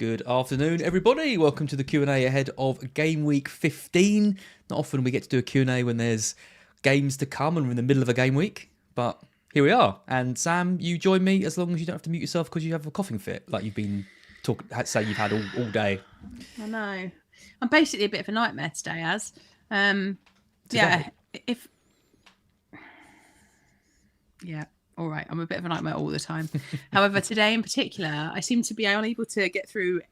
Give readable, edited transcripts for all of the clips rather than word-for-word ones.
Good afternoon, everybody. Welcome to the Q&A ahead of Gameweek 15. Not often we get to do a Q&A when there's games to come and we're in the middle of a game week, but here we are. And Sam, you join me as long as you don't have to mute yourself because you have a coughing fit, like you've been say you've had all day. I know. I'm basically a bit of a nightmare today, all right, I'm a bit of a nightmare all the time. However, today in particular, I seem to be unable to get through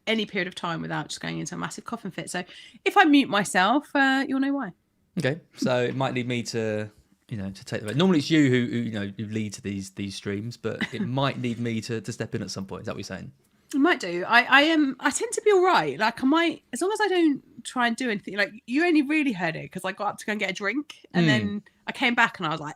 any period of time without just going into a massive coughing fit. So if I mute myself, you'll know why. Okay, so it might need me to take the. Normally it's you who leads these streams, but it might need me to step in at some point. Is that what you're saying? I might do. I tend to be all right. Like I might, as long as I don't try and do anything. Like you only really heard it because I got up to go and get a drink, and then I came back and I was like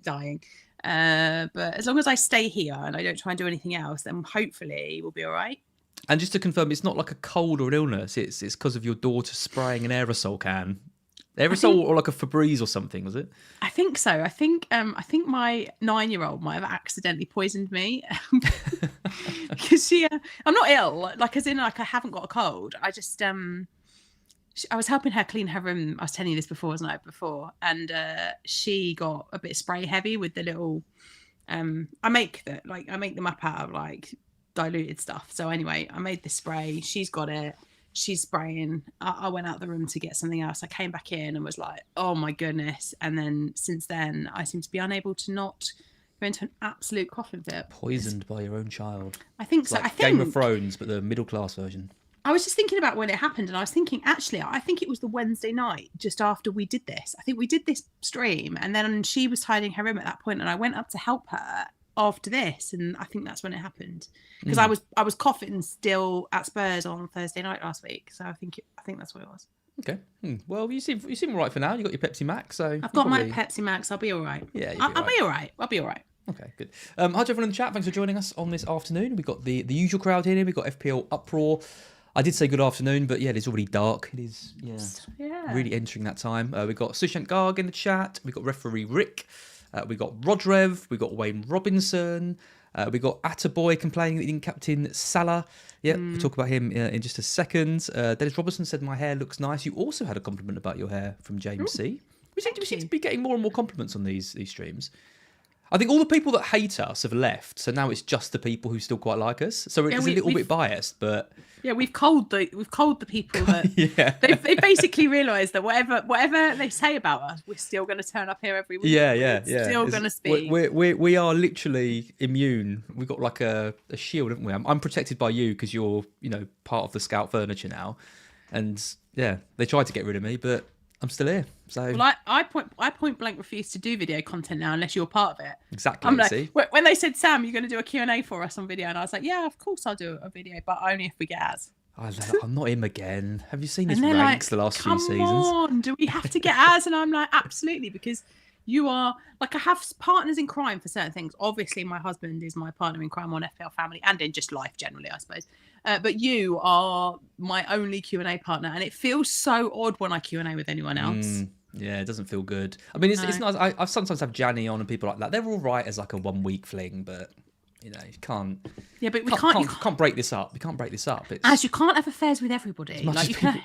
dying. But as long as I stay here and I don't try and do anything else, then hopefully we'll be all right. And just to confirm, it's not like a cold or an illness. It's because of your daughter spraying an aerosol can. Aerosol or like a Febreze or something, was it? I think so. I think my 9-year-old might have accidentally poisoned me because I'm not ill, like as in like I haven't got a cold. I just I was helping her clean her room. I was telling you this before, wasn't I? Before, and she got a bit spray heavy with the little. I make them up out of like diluted stuff. So anyway, I made this spray. She's got it. She's spraying. I went out the room to get something else. I came back in and was like, oh my goodness. And then since then, I seem to be unable to not go into an absolute coughing fit. Poisoned by your own child. I think so. Like I think Game of Thrones, but the middle class version. I was just thinking about when it happened, and I was thinking, actually, I think it was the Wednesday night just after we did this. I think we did this stream, and then she was tidying her room at that point, and I went up to help her after this, and I think that's when it happened because I was coughing still at Spurs on Thursday night last week, so I think that's what it was. Okay. Well, you seem all right for now. You got your Pepsi Max, so I've got my Pepsi Max. I'll be all right. Yeah, I'll be all right. I'll be all right. Okay, good. Hi to everyone in the chat. Thanks for joining us on this afternoon. We've got the usual crowd here. We've got FPL Uproar. I did say good afternoon, but yeah, it is already dark. It is, really entering that time. We've got Sushant Garg in the chat. We've got referee Rick. We've got Rodrev. We've got Wayne Robinson. We've got Attaboy complaining that he didn't captain Salah. We'll talk about him in just a second. Dennis Robertson said, my hair looks nice. You also had a compliment about your hair from James C. We seem to be getting more and more compliments on these streams. I think all the people that hate us have left, so now it's just the people who still quite like us. So it's a little bit biased, but we've culled the people that they've basically realised that whatever they say about us, we're still going to turn up here every week. Yeah. Still going to speak. We are literally immune. We've got like a shield, haven't we? I'm protected by you because you're part of the Scout furniture now, and they tried to get rid of me, but I'm still here. So I point blank refuse to do video content now unless you're part of it. Exactly. I'm like, when they said, Sam, you're going to do a Q&A for us on video, and I was like, yeah, of course I'll do a video, but only if we get ads. I'm not him again. Have you seen his ranks the last few seasons? Come on, do we have to get ads? And I'm like, absolutely, because you are like, I have partners in crime for certain things. Obviously, my husband is my partner in crime on FPL Family and in just life generally, I suppose. But you are my only Q&A partner, and it feels so odd when I Q&A with anyone else. Yeah, it doesn't feel good. I mean, it's nice. I sometimes have Janny on and people like that. They're all right as like a 1 week fling, but you can't. Yeah, but you can't break this up. We can't break this up. As you can't have affairs with everybody. Like you can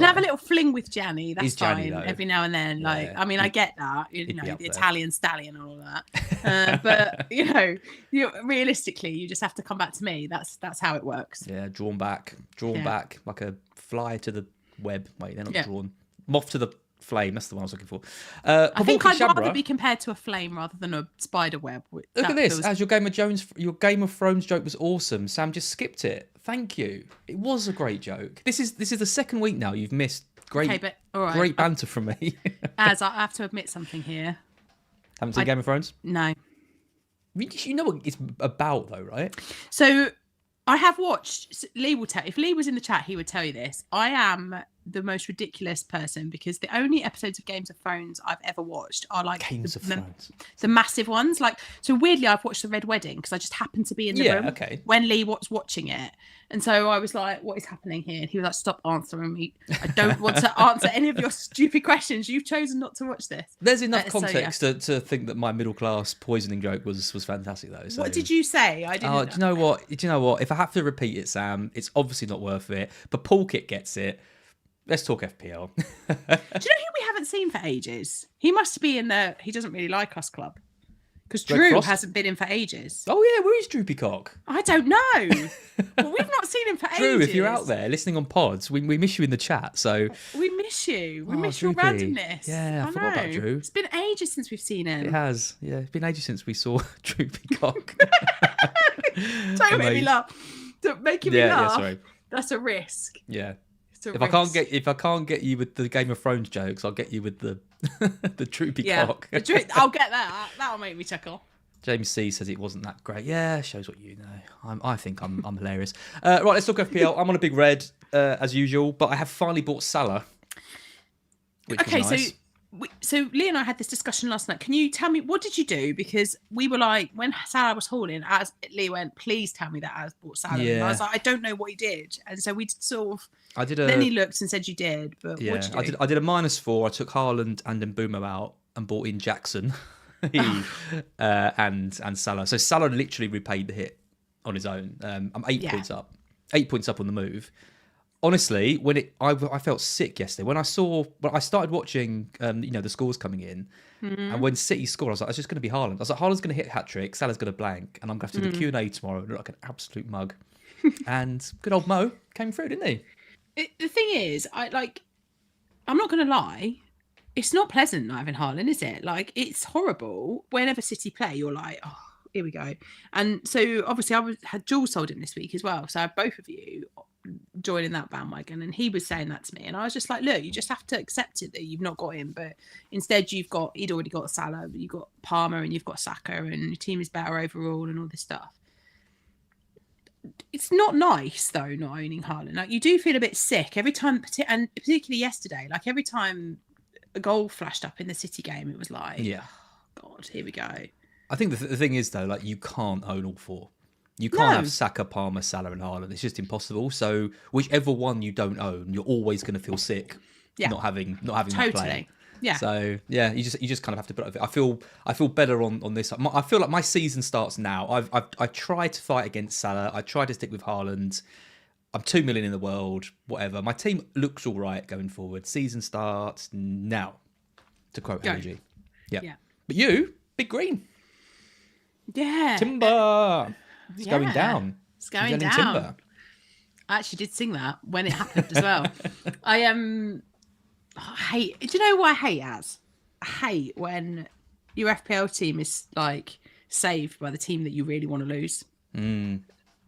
have a little fling with Janny. That's fine. Janny, every now and then. Like I mean, I get that. The Italian stallion and all that. But realistically, you just have to come back to me. That's how it works. Yeah, drawn back like a fly to the web. Wait, they're not drawn. Moth to the flame. That's the one I was looking for. I think I'd rather be compared to a flame rather than a spider web. Look at this. As your Game of Thrones joke was awesome. Sam just skipped it. Thank you. It was a great joke. This is the second week now you've missed great banter from me. As I have to admit something here. Haven't seen Game of Thrones? No. You know what it's about though, right? So I have watched. Lee will tell. If Lee was in the chat, he would tell you this. I am the most ridiculous person, because the only episodes of Games of Thrones I've ever watched are like the massive ones. Like, so weirdly, I've watched the Red Wedding because I just happened to be in the room when Lee was watching it. And so I was like, what is happening here? And he was like, stop answering me. I don't want to answer any of your stupid questions. You've chosen not to watch this. There's enough context to think that my middle class poisoning joke was fantastic, though. So. What did you say? I didn't. Do you know what? Do you know what? If I have to repeat it, Sam, it's obviously not worth it. But Paul Kit gets it. Let's talk FPL. Do you know who we haven't seen for ages? He must be in the He Doesn't Really Like Us club. Because Drew hasn't been in for ages. Oh, yeah. Where is Droopy Cock? I don't know. Well, we've not seen him for ages. Drew, if you're out there listening on pods, we miss you in the chat. So we miss you. We miss your randomness. Yeah, I forgot about Drew. It's been ages since we've seen him. It has. Yeah, it's been ages since we saw Droopy Cock. Don't make me laugh. Don't make me laugh. Yeah, sorry. That's a risk. Yeah. If I can't get you with the Game of Thrones jokes, I'll get you with the the Droopy Cock. I'll get that. That'll make me chuckle. James C says it wasn't that great. Yeah, shows what you know. I think I'm hilarious. Right, let's talk FPL. I'm on a big red as usual, but I have finally bought Salah. Okay, nice. So Lee and I had this discussion last night. Can you tell me, what did you do? Because we were like, when Salah was hauling, as Lee went, please tell me that I bought Salah. Yeah. And I was like, I don't know what he did. And so we sort of, then he looked and said you did, but what did you do? I did a -4. I took Haaland and Mbeumo out and bought in Jackson and Salah. So Salah literally repaid the hit on his own. I'm 8 points up. 8 points up on the move. Honestly, I felt sick yesterday when I started watching, the scores coming in, and when City scored, I was like, it's just going to be Haaland. I was like, Haaland's going to hit a hat trick, Salah's going to blank, and I'm going to have to do the Q&A tomorrow and look like an absolute mug. And good old Mo came through, didn't he? The thing is, I'm not going to lie, it's not pleasant not having Haaland, is it? Like, it's horrible. Whenever City play, you're like, oh, here we go. And so obviously I had Jules sold him this week as well. So I had both of you joining that bandwagon, and he was saying that to me, and I was just like, look, you just have to accept it that you've not got him, but instead he'd already got Salah, you've got Palmer, and you've got Saka, and your team is better overall and all this stuff. It's not nice though not owning Haaland. Like, you do feel a bit sick every time, and particularly yesterday, like every time a goal flashed up in the City game, it was like, oh, God, here we go. I think the thing is though, like, you can't own all four. You can't have Saka, Palmer, Salah, and Haaland. It's just impossible. So whichever one you don't own, you're always going to feel sick not having that play. Yeah. So yeah, you just kind of have to put up with it. I feel better on this. I feel like my season starts now. I tried to fight against Salah. I tried to stick with Haaland. I'm 2 million in the world. Whatever. My team looks all right going forward. Season starts now. To quote Energy. Yeah. But you, big green. Yeah. Timber. It's going down. It's going down. Timber. I actually did sing that when it happened as well. I hate. Do you know what I hate? I hate when your FPL team is like saved by the team that you really want to lose.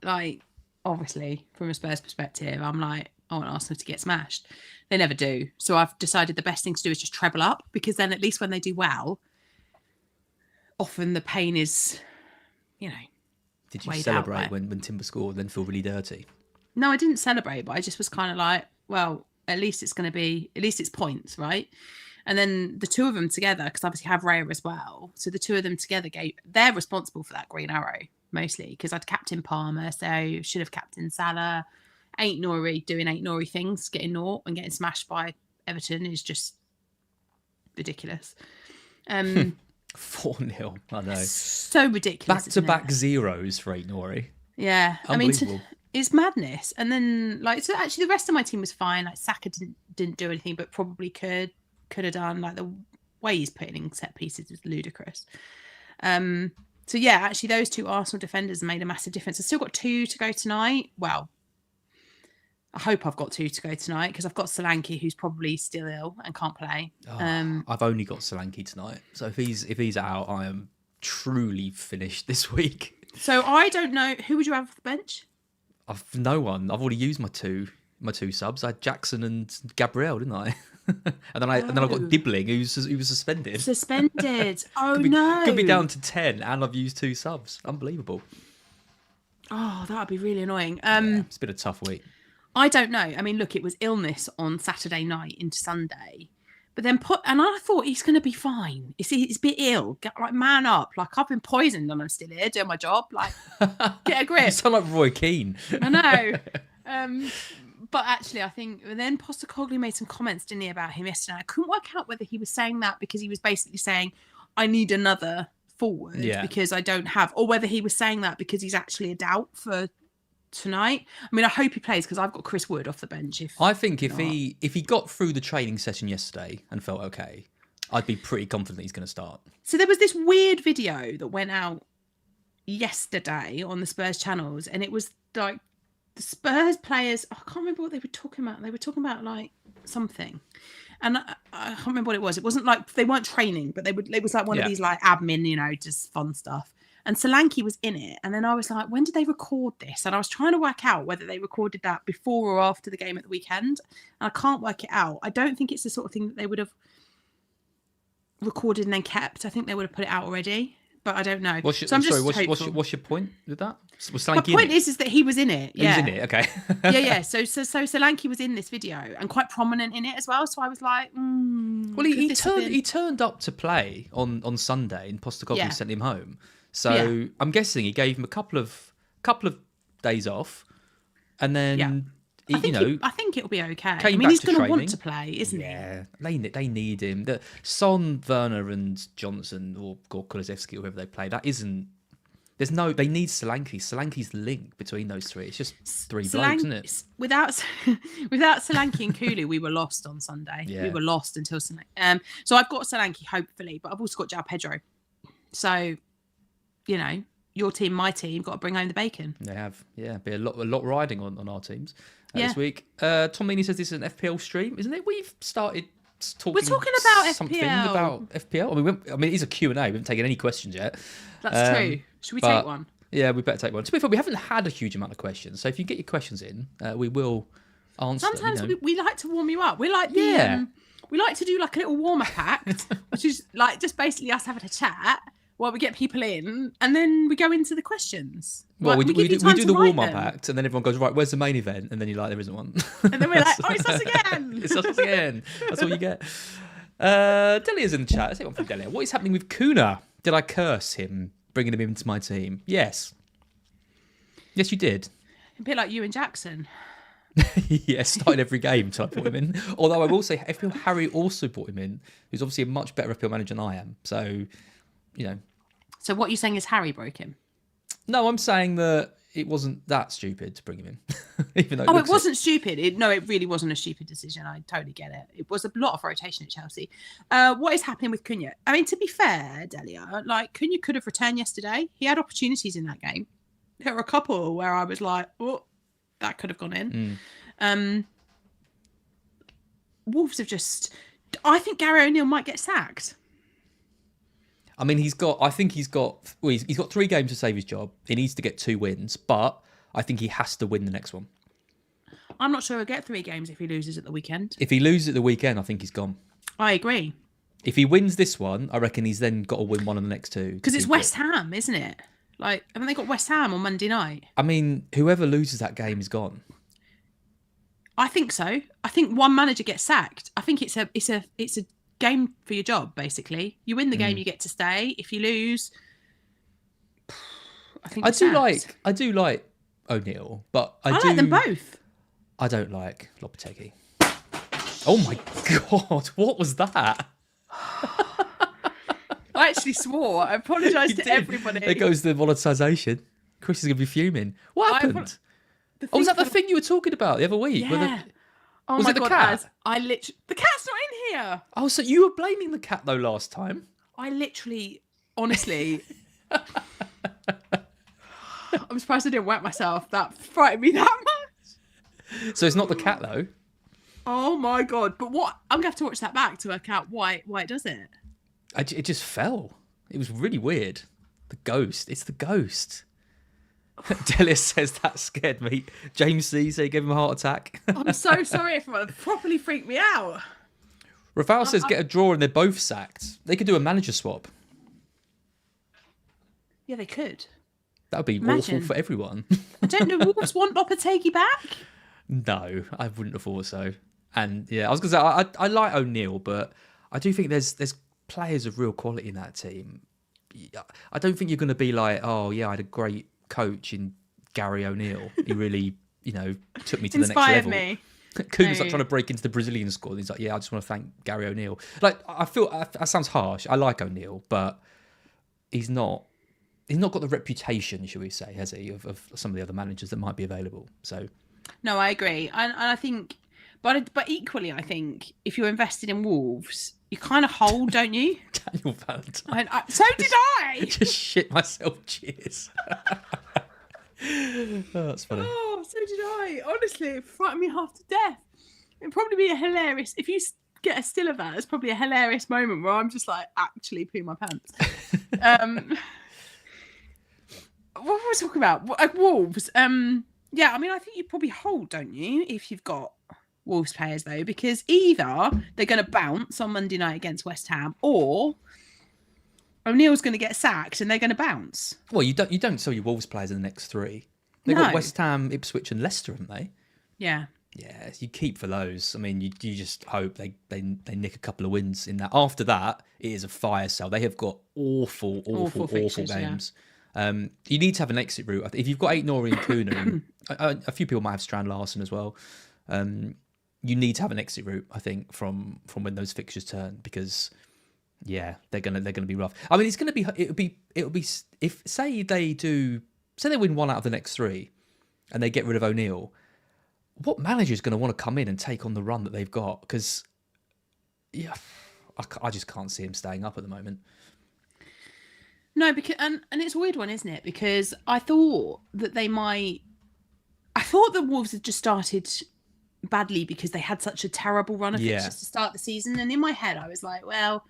Like, obviously, from a Spurs perspective, I'm like, I want Arsenal to get smashed. They never do. So I've decided the best thing to do is just treble up, because then at least when they do well, often the pain is, Did you celebrate when Timber scored and then feel really dirty? No, I didn't celebrate, but I just was kind of like, well, at least it's points, right? And then the two of them together, because obviously I have Raya as well. So the two of them together they're responsible for that green arrow, mostly, because I'd captain Palmer, so should have captained Salah. Ain't Nori doing Ain't Nori things, getting naught and getting smashed by Everton is just ridiculous. 4-0, I know. So ridiculous. Back-to-back zeros for Ain't Nori. Yeah. Unbelievable. It's madness. And then, so actually the rest of my team was fine. Like, Saka didn't do anything, but probably could have done. Like, the way he's putting in set pieces is ludicrous. So yeah, actually those two Arsenal defenders made a massive difference. I've still got 2 to go tonight. Well, I hope I've got 2 to go tonight, because I've got Solanke, who's probably still ill and can't play. I've only got Solanke tonight, so if he's out, I am truly finished this week. So I don't know, who would you have off the bench? I've no one. I've already used my two subs. I had Jackson and Gabriel, didn't I? and then I've got Dibbling, who was suspended. Oh no! Could be down to 10, and I've used 2 subs. Unbelievable. Oh, that would be really annoying. It's been a tough week. I don't know. I mean, look, it was illness on Saturday night into Sunday. But then and I thought he's going to be fine. He's a bit ill. Get, like, man up. Like, I've been poisoned and I'm still here doing my job. Like, get a grip. You sound like Roy Keane. I know. But actually, I think then Postecoglou made some comments, didn't he, about him yesterday. I couldn't work out whether he was saying that because he was basically saying, I need another forward because I don't have, or whether he was saying that because he's actually a doubt for tonight. I mean, I hope he plays because I've got Chris Wood off the bench. I think if he got through the training session yesterday and felt okay, I'd be pretty confident he's going to start. So there was this weird video that went out yesterday on the Spurs channels, and it was like the Spurs players, I can't remember what they were talking about. They were talking about like something. And I can't remember what it was. It wasn't like they weren't training, but it was like one of these like admin, just fun stuff. And Solanke was in it. And then I was like, when did they record this? And I was trying to work out whether they recorded that before or after the game at the weekend. And I can't work it out. I don't think it's the sort of thing that they would have recorded and then kept. I think they would have put it out already. But I don't know. What's your point with that? Was My point is that he was in it. Yeah. He was in it, okay. yeah. So Solanke was in this video and quite prominent in it as well. So I was like, well, he turned up to play on Sunday, and Postecoglou sent him home. So I'm guessing he gave him a couple of days off, and then I think it'll be okay. I mean, he's going to want to play, isn't he? Yeah, they need him. The Son, Werner, and Johnson or Kulusevski, or whoever they play, that isn't. They need Solanke. Solanke's the link between those three. It's just three blokes, isn't it? Without Solanke and Kulu, we were lost on Sunday. Yeah. We were lost until Solanke. So I've got Solanke, hopefully, but I've also got João Pedro. So, your team, my team, got to bring home the bacon. They have, be a lot riding on our teams this week. Tom Meany says this is an FPL stream, isn't it? We've started talking. We're talking about something FPL. About FPL. I mean, it's a Q&A. We haven't taken any questions yet. That's true. Should we take one? Yeah, we better take one. To be fair, we haven't had a huge amount of questions, so if you get your questions in, we will answer them. Sometimes we like to warm you up. We like we like to do like a little warm-up act, which is like just basically us having a chat while we get people in, and then we go into the questions. Well, we do the warm-up act, and then everyone goes, right, where's the main event? And then you're like, there isn't one. And then we're like, it's us again. It's us again. That's all you get. Delia's in the chat. Let's take one from Delia. What is happening with Kuna? Did I curse him, bringing him into my team? Yes. Yes, you did. A bit like you and Jackson. Yeah, started every game until I brought him in. Although I will say, FPL Harry also brought him in, who's obviously a much better FPL manager than I am. So, So what you're saying is Harry broke him? No, I'm saying that it wasn't that stupid to bring him in. Even though it wasn't stupid. It really wasn't a stupid decision. I totally get it. It was a lot of rotation at Chelsea. What is happening with Cunha? I mean, to be fair, Delia, like Cunha could have returned yesterday. He had opportunities in that game. There were a couple where I was like, oh, that could have gone in. Wolves have just... I think Gary O'Neill might get sacked. I mean, he's got 3 games to save his job. He needs to get 2 wins, but I think he has to win the next one. I'm not sure he'll get 3 games if he loses at the weekend. If he loses at the weekend, I think he's gone. I agree. If he wins this one, I reckon he's then got to win one of the next 2. Because it's West Ham, isn't it? Like, haven't they got West Ham on Monday night? I mean, whoever loses that game is gone. I think so. I think one manager gets sacked. I think it's a game for your job, basically. You win the game, you get to stay. If you lose, I think I do like O'Neill, but I like them both. I don't like Lopetegui. Oh my god, what was that? I actually swore. I apologise to everybody. There goes the monetisation. Chris is going to be fuming. What happened? Was that the thing you were talking about the other week? Yeah. Was my it the God, cat? The cat's not in here. Oh, so you were blaming the cat though last time? I literally, honestly, I'm surprised I didn't whack myself. That frightened me that much. So it's not the cat though. Oh my God! But what? I'm gonna have to watch that back to work out why it does it. It just fell. It was really weird. The ghost. It's the ghost. Delia says that scared me. James C said he gave him a heart attack. I'm so sorry, everyone. It properly freaked me out. Rafael says get a draw and they're both sacked. They could do a manager swap. Yeah, they could. That would be awful for everyone. I don't know. Wolves want Lopetegui back? No, I wouldn't have thought so. And yeah, I was going to say I like O'Neill, but I do think there's players of real quality in that team. I don't think you're going to be like, oh yeah, I had a great coach in Gary O'Neill. He really, took me to the next Inspired level. me. Kuhn's like trying to break into the Brazilian squad. And he's like, yeah, I just want to thank Gary O'Neill. Like, I feel that sounds harsh. I like O'Neill, but he's not got the reputation, shall we say, has he, of some of the other managers that might be available. So, no, I agree, and I think, but equally, I think if you're invested in Wolves, you kind of hold, don't you? Daniel Valentine. So did I. Just shit myself. Cheers. Oh, that's funny. Oh, so did I. Honestly, it frightened me half to death. It'd probably be a hilarious if you get a still of that. It's probably a hilarious moment where I'm just like actually pooing my pants. What were we talking about? Wolves. Yeah, I mean, I think you probably hold, don't you, if you've got Wolves players though, because either they're going to bounce on Monday night against West Ham, or O'Neill's going to get sacked and they're going to bounce. Well, you don't sell your Wolves players in the next three. They've got West Ham, Ipswich, and Leicester, haven't they? Yeah. Yeah, you keep for those. I mean, you just hope they nick a couple of wins in that. After that, it is a fire sale. They have got awful fixtures, games. Yeah. You need to have an exit route. If you've got Aït-Nouri and Kuna, a few people might have Strand Larsen as well. You need to have an exit route, I think, from when those fixtures turn, because yeah, they're gonna be rough. I mean, it'll be if say they win one out of the next three, and they get rid of O'Neill. What manager is going to want to come in and take on the run that they've got? Because, yeah, I just can't see him staying up at the moment. No, because and it's a weird one, isn't it? Because I thought that the Wolves had just started badly because they had such a terrible run of fixtures to start the season. And in my head, I was like, well,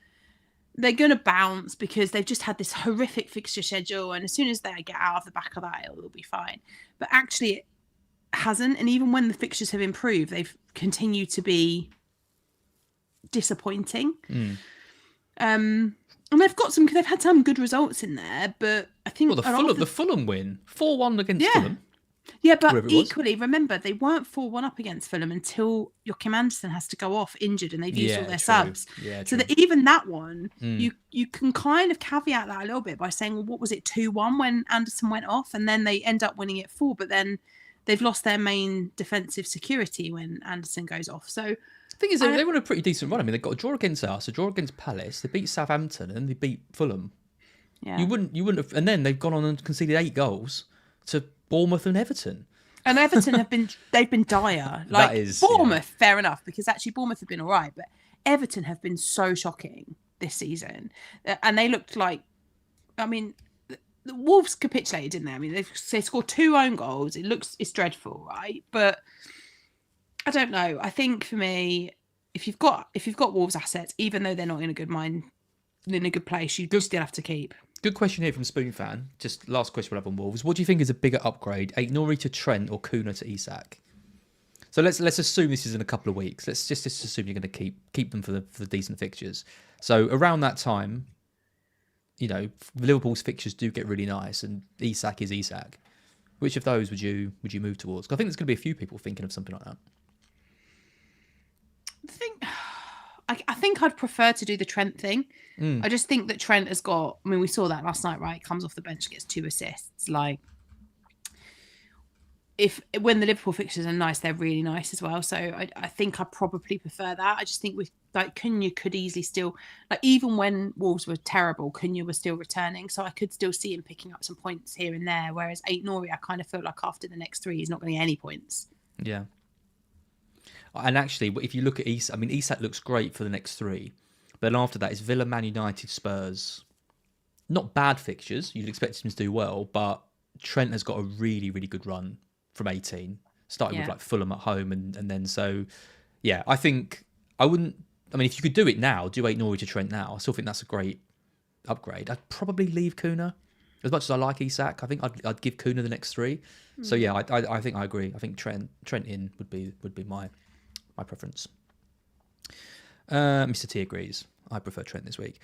they're going to bounce because they've just had this horrific fixture schedule. And as soon as they get out of the back of that, it'll be fine. But actually, hasn't, and even when the fixtures have improved, they've continued to be disappointing. And they've had some good results in there, but I think the Fulham win 4-1 against Fulham. Yeah, but equally, remember, they weren't 4-1 up against Fulham until Joachim Andersen has to go off injured and they've used all their subs. Yeah, so that even that one, you can kind of caveat that a little bit by saying, well, what was it, 2-1 when Andersen went off, and then they end up winning it 4, but then they've lost their main defensive security when Andersen goes off. So the thing is, they were on a pretty decent run. I mean, they got a draw against us, a draw against Palace, they beat Southampton, and they beat Fulham. Yeah, you wouldn't have, and then they've gone on and conceded 8 goals to Bournemouth and Everton. And Everton they've been dire. Like, that is, Bournemouth, fair enough, because actually Bournemouth have been all right, but Everton have been so shocking this season, and they looked like, I mean, the Wolves capitulated, didn't they? I mean, they scored 2 own goals. It's dreadful, right? But I don't know. I think for me, if you've got Wolves assets, even though they're not in a good place, you still have to keep. Good question here from Spoon Fan. Just last question we'll have on Wolves. What do you think is a bigger upgrade, Aït-Nouri to Trent or Kuna to Isak? So let's assume this is in a couple of weeks. Let's just assume you're going to keep them for the decent fixtures. So around that time, Liverpool's fixtures do get really nice, and Isak is Isak. Which of those would you move towards? 'Cause I think there's going to be a few people thinking of something like that. I think I'd prefer to do the Trent thing. I just think that Trent has got, I mean, we saw that last night, right? Comes off the bench, gets 2 assists. Like, when the Liverpool fixtures are nice, they're really nice as well. So I think I probably prefer that. I just think with Cunha could easily still, even when Wolves were terrible, Cunha was still returning. So I could still see him picking up some points here and there. Whereas Aït-Nouri, I kind of feel like after the next 3, he's not going to get any points. Yeah. And actually, if you look at Isak, I mean, Isak looks great for the next 3. But then after that, it's Villa, Man United, Spurs. Not bad fixtures. You'd expect him to do well, but Trent has got a really, really good run from 18, starting with Fulham at home, and then so, yeah, I think I wouldn't. I mean, if you could do it now, do Aït-Nouri to Trent now. I still think that's a great upgrade. I'd probably leave Kuna. As much as I like Isak, I think I'd give Kuna the next 3. So yeah, I think I agree. I think Trent in would be my preference. Mr. T agrees. I prefer Trent this week.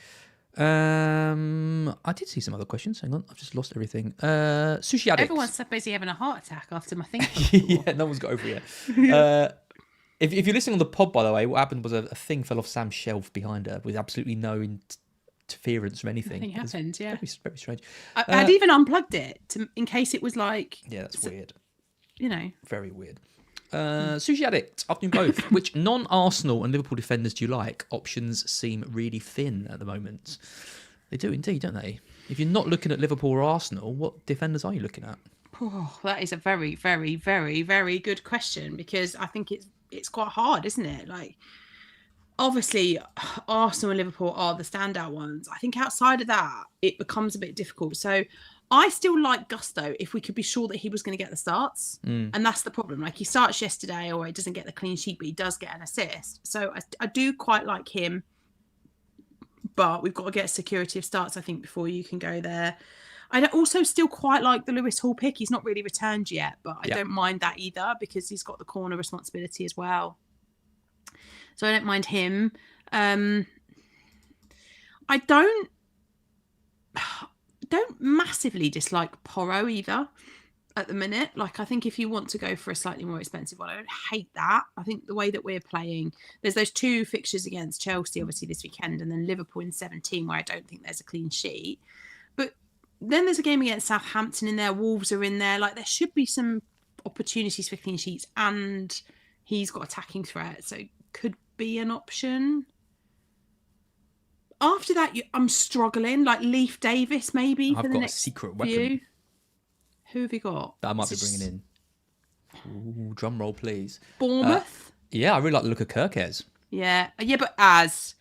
I did see some other questions. Hang on, I've just lost everything. Sushi Addict. Everyone's so busy having a heart attack after my thinking. Yeah, no one's got over it yet. If you're listening on the pod, by the way, what happened was a thing fell off Sam's shelf behind her with absolutely no interference from anything. Nothing happened, yeah. Very, very strange. I'd even unplugged it in case it was like... Yeah, that's weird. You know. Very weird. Sushi Addict, afternoon both. Which non-Arsenal and Liverpool defenders do you like? Options seem really thin at the moment. They do indeed, don't they? If you're not looking at Liverpool or Arsenal, what defenders are you looking at? Oh, that is a very, very, very, very good question, because I think it's quite hard, isn't it? Like, obviously, Arsenal and Liverpool are the standout ones. I think outside of that, it becomes a bit difficult. So I still like Gusto if we could be sure that he was going to get the starts. And that's the problem. Like, he starts yesterday, or he doesn't get the clean sheet, but he does get an assist. So I do quite like him. But we've got to get security of starts, I think, before you can go there. I also still quite like the Lewis Hall pick. He's not really returned yet, but I don't mind that either, because he's got the corner responsibility as well. So I don't mind him. I don't massively dislike Porro either at the minute. Like, I think if you want to go for a slightly more expensive one, I don't hate that. I think the way that we're playing, there's those 2 fixtures against Chelsea, obviously, this weekend, and then Liverpool in 17, where I don't think there's a clean sheet. But then there's a game against Southampton in there, Wolves are in there. Like, there should be some opportunities for clean sheets, and he's got attacking threat, so could be an option. After that, I'm struggling. Like, Leif Davis, maybe, for the next a secret weapon. few. Who have you got? That I might be bringing in. Ooh, drum roll, please. Bournemouth? Yeah, I really like the look of Kirkes. Yeah, but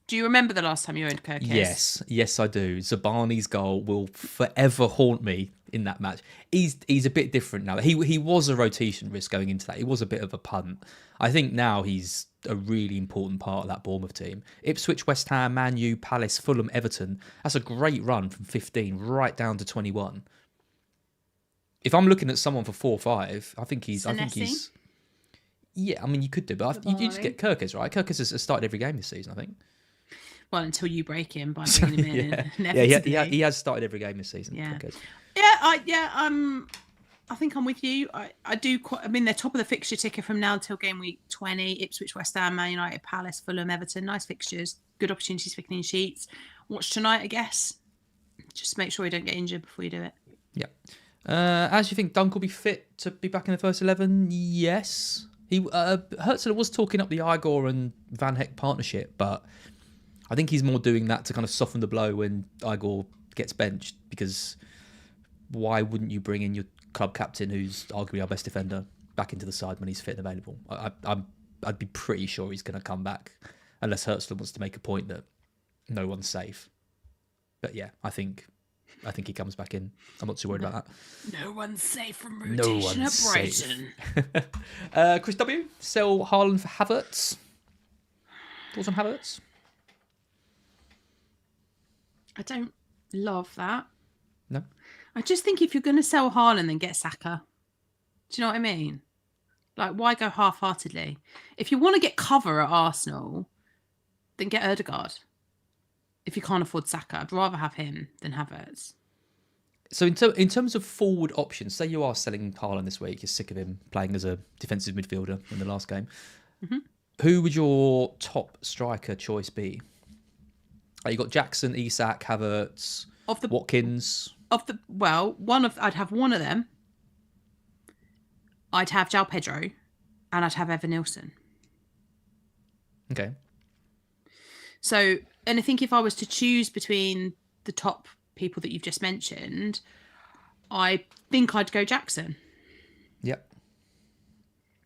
do you remember the last time you owned Kirkes? Yes, I do. Zabani's goal will forever haunt me in that match. He's a bit different now. He was a rotation risk going into that. He was a bit of a punt. I think now he's a really important part of that Bournemouth team. Ipswich, West Ham, Man U, Palace, Fulham, Everton. That's a great run from 15 right down to 21. If I'm looking at someone for 4 or 5, I think he's. Yeah, I mean, you could do, but you just get Kirkes, right? Kirkes has started every game this season, I think. Well, until you break him by bringing him in. He has started every game this season. Yeah, Kirkes. I think I'm with you. I do quite. I mean, they're top of the fixture ticker from now until game week 20. Ipswich, West Ham, Man United, Palace, Fulham, Everton. Nice fixtures. Good opportunities for clean sheets. Watch tonight, I guess. Just make sure you don't get injured before you do it. Yeah. As you think Dunk will be fit to be back in the first 11? Yes. Hertzler was talking up the Igor and Van Heck partnership, but I think he's more doing that to kind of soften the blow when Igor gets benched, because why wouldn't you bring in your club captain, who's arguably our best defender, back into the side when he's fit and available? I'd be pretty sure he's going to come back, unless Hertzler wants to make a point that no one's safe. But yeah, I think he comes back in. I'm not too worried about that. No one's safe from rotation at Brighton. Chris W. Sell Haaland for Havertz. Thoughts on Havertz? I don't love that. No? I just think if you're going to sell Haaland, then get Saka. Do you know what I mean? Like, why go half-heartedly? If you want to get cover at Arsenal, then get Ødegaard. If you can't afford Saka, I'd rather have him than Havertz. So in terms of forward options, say you are selling Haaland this week, you're sick of him playing as a defensive midfielder in the last game. Mm-hmm. Who would your top striker choice be? You got Jackson, Isak, Havertz, Watkins. I'd have one of them. I'd have João Pedro, and I'd have Evan Nilsson. Okay. So, and I think if I was to choose between the top people that you've just mentioned, I think I'd go Jackson. Yep.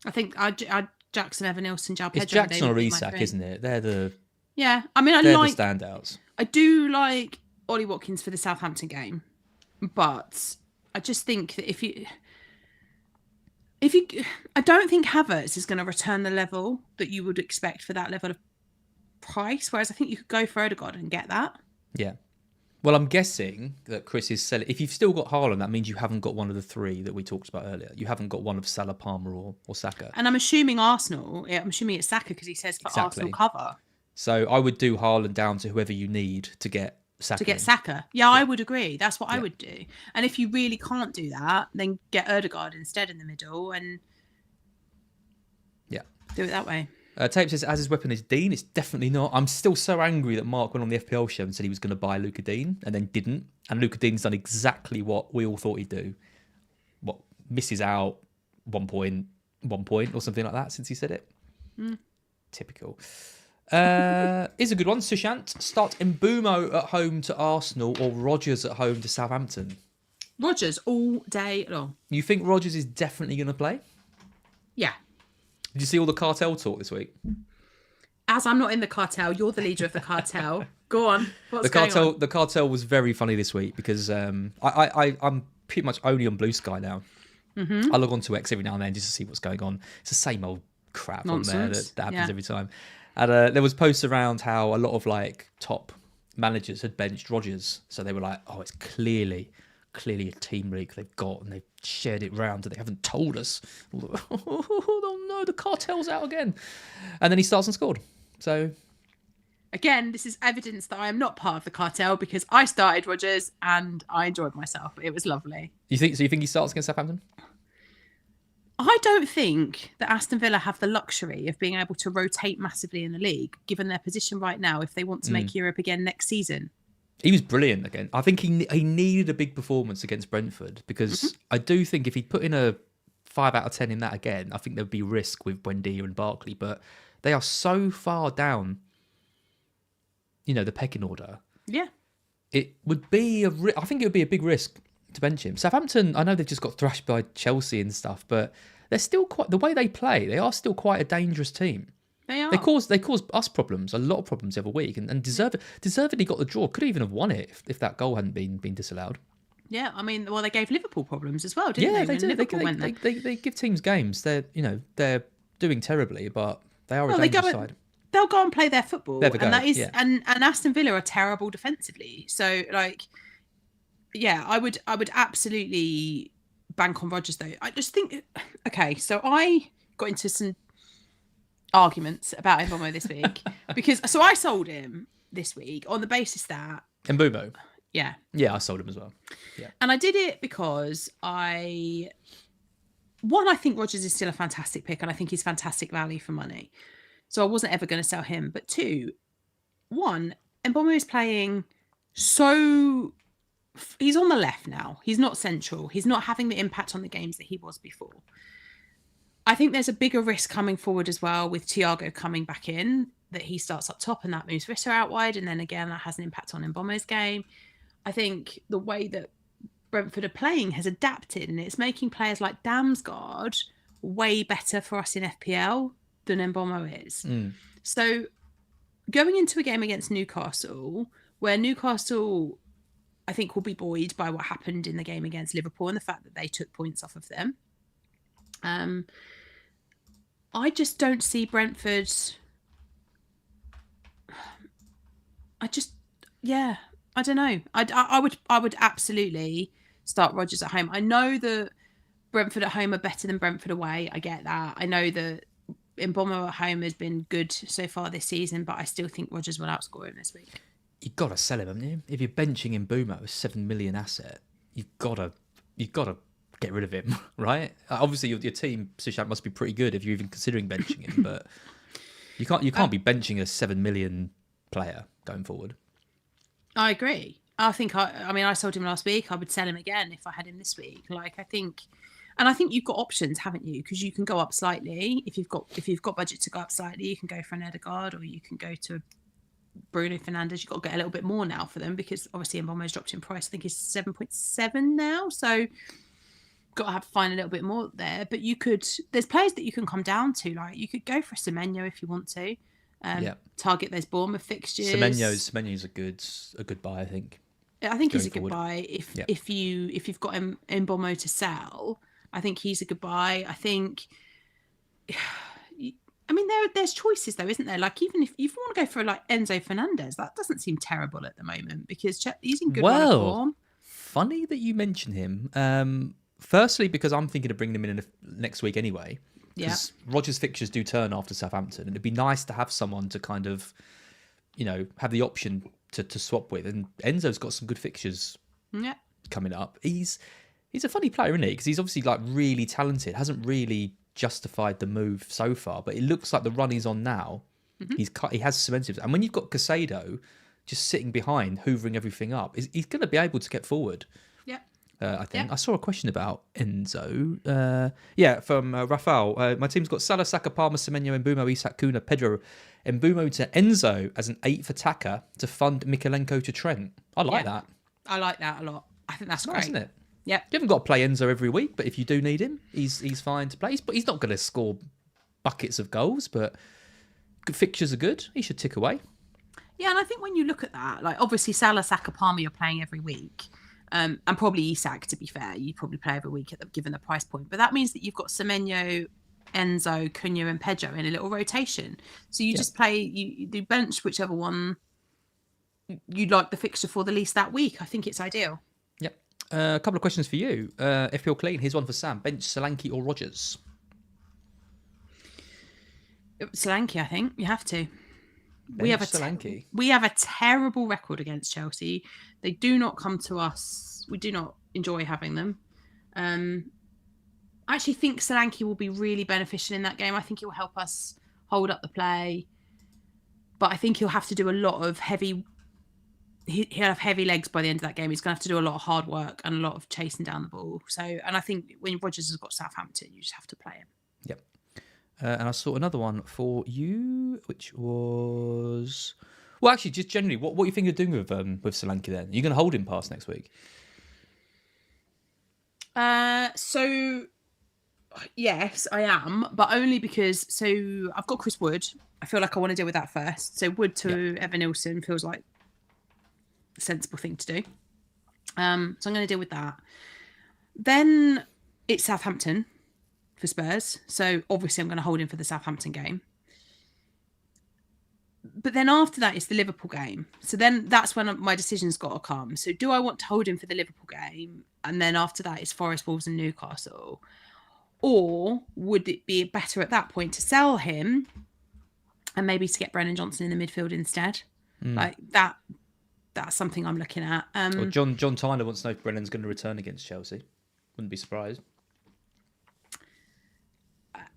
I think I'd Jackson, Evan Nilsson, João Pedro. It's Jackson or Isak, isn't it? They're the standouts. I do like Ollie Watkins for the Southampton game, but I just think that if you, I don't think Havertz is going to return the level that you would expect for that level of price. Whereas I think you could go for Ødegaard and get that. Yeah. Well, I'm guessing that Chris is selling. If you've still got Haaland, that means you haven't got one of the 3 that we talked about earlier. You haven't got one of Salah, Palmer, or Saka. And I'm assuming Arsenal. I'm assuming it's Saka because he says for Arsenal cover. So I would do Haaland down to whoever you need to get Saka. To get Saka. Yeah, I would agree. That's what I would do. And if you really can't do that, then get Odegaard instead in the middle and do it that way. Tape says, as his weapon is Dean. It's definitely not. I'm still so angry that Mark went on the FPL show and said he was going to buy Luca Dean and then didn't. And Luca Dean's done exactly what we all thought he'd do. What, misses out 1 point or something like that since he said it. Typical. Is a good one. Sushant, start Mbumo at home to Arsenal or Rodgers at home to Southampton? Rodgers all day long. You think Rodgers is definitely going to play? Yeah. Did you see all the cartel talk this week? As I'm not in the cartel, you're the leader of the cartel. Go on. What's going on? The cartel was very funny this week because I'm pretty much only on Blue Sky now. I log on to X every now and then just to see what's going on. It's the same old crap Nonsense. on there that happens every time. And there was posts around how a lot of like top managers had benched Rodgers, so they were like, "Oh, it's clearly a team leak they've got, and they've shared it round, and they haven't told us." Oh no, the cartel's out again. And then he starts and scored. So again, this is evidence that I am not part of the cartel because I started Rodgers and I enjoyed myself. It was lovely. You think he starts against Southampton? I don't think that Aston Villa have the luxury of being able to rotate massively in the league, given their position right now, if they want to make Europe again next season. He was brilliant again. I think he needed a big performance against Brentford because I do think if he'd put in a 5 out of 10 in that again, I think there'd be risk with Buendia and Barkley, but they are so far down, the pecking order. Yeah. It would be I think it would be a big risk to bench him. Southampton, I know they've just got thrashed by Chelsea and stuff, but they're still quite, the way they play, they are still quite a dangerous team. They are. They cause us problems, a lot of problems every week, and deservedly got the draw. Could even have won it if that goal hadn't been disallowed. Yeah, I mean, well, they gave Liverpool problems as well, didn't they? Yeah, they do. They give teams games. They're doing terribly, but they are a dangerous side. They'll go and play their football, and that is, and Aston Villa are terrible defensively. So, I would absolutely bank on Rodgers though. I just think, okay, so I got into some arguments about Mbumo this week because I sold him this week on the basis that Mbumo. Yeah, I sold him as well. Yeah, and I did it because I think Rodgers is still a fantastic pick, and I think he's fantastic value for money. So I wasn't ever going to sell him. But 2, Mbumo is playing so. He's on the left now. He's not central. He's not having the impact on the games that he was before. I think there's a bigger risk coming forward as well with Thiago coming back in, that he starts up top and that moves Ritter out wide. And then again, that has an impact on Mbomo's game. I think the way that Brentford are playing has adapted, and it's making players like Damsgaard way better for us in FPL than Mbomo is. So going into a game against Newcastle, where Newcastle, I think, will be buoyed by what happened in the game against Liverpool and the fact that they took points off of them. I just don't see Brentford. I don't know. I would absolutely start Rodgers at home. I know that Brentford at home are better than Brentford away. I get that. I know that Mbomo at home has been good so far this season, but I still think Rodgers will outscore him this week. You've got to sell him, haven't you? If you're benching Mbumo, a 7 million asset, you've got to get rid of him, right? Obviously, your team Sushant must be pretty good if you're even considering benching him, but you can't be benching a 7 million player going forward. I agree. I think I sold him last week. I would sell him again if I had him this week. I think you've got options, haven't you? Because you can go up slightly if you've got budget to go up slightly. You can go for an Odegaard, or you can go to Bruno Fernandes. You've got to get a little bit more now for them because obviously Mbomo's dropped in price. I think he's 7.7 now, so got to have to find a little bit more there. But there's players that you can come down to. Like you could go for a Semenyo if you want to. Target those Bournemouth fixtures. Semenyo's a good buy, I think. I think he's a good buy if you've got Mbomo to sell. I think he's a good buy. I think. I mean, there's choices though, isn't there? Like even if you want to go for like Enzo Fernandez, that doesn't seem terrible at the moment because he's in good form. Funny that you mention him. Firstly, because I'm thinking of bringing him in next week anyway. Because Rodgers' fixtures do turn after Southampton, and it'd be nice to have someone to kind of have the option to swap with. And Enzo's got some good fixtures coming up. He's a funny player, isn't he? Because he's obviously like really talented. Hasn't really justified the move so far, but it looks like the run he's on now. He has cemented. And when you've got Casado just sitting behind, hoovering everything up, he's going to be able to get forward. Yeah. I think I saw a question about Enzo. From Rafael. My team's got Salah, Saka, Palmer, Semenyo, Mbumo, Isak, Kuna, Pedro, Mbumo to Enzo as an 8th attacker to fund Mikalenko to Trent. I like that. I like that a lot. I think that's great, isn't it? Yeah. You haven't got to play Enzo every week, but if you do need him, he's fine to play. But he's not going to score buckets of goals, but good fixtures are good. He should tick away. Yeah, and I think when you look at that, like obviously Salah, Saka, Palmer, you're playing every week. And probably Isak, to be fair, you probably play every week given the price point. But that means that you've got Semenyo, Enzo, Cunha, and Pedro in a little rotation. So you just play, you do bench whichever one you'd like the fixture for the least that week. I think it's ideal. Yep. A couple of questions for you. FPL Clean, here's one for Sam. Bench Solanke or Rodgers? Solanke, I think. You have to. We have a terrible record against Chelsea. They do not come to us. We do not enjoy having them. I actually think Solanke will be really beneficial in that game. I think he'll help us hold up the play. But I think he'll have to do a lot of heavy... He'll have heavy legs by the end of that game. He's going to have to do a lot of hard work and a lot of chasing down the ball. And I think when Rodgers has got Southampton, you just have to play him. Yep. And I saw another one for you, which was... Well, actually, just generally, what do you think you're doing with Solanke then? Are you going to hold him past next week? So, yes, I am. But only because... So, I've got Chris Wood. I feel like I want to deal with that first. So, Wood to Evan Nilsson feels like a sensible thing to do. So, I'm going to deal with that. Then, it's Southampton for Spurs. So obviously I'm going to hold him for the Southampton game. But then after that, it's the Liverpool game. So then that's when my decision's got to come. So do I want to hold him for the Liverpool game? And then after that, it's Forest, Wolves and Newcastle. Or would it be better at that point to sell him and maybe to get Brennan Johnson in the midfield instead? Like that's something I'm looking at. Well, John Tyler wants to know if Brennan's going to return against Chelsea. Wouldn't be surprised.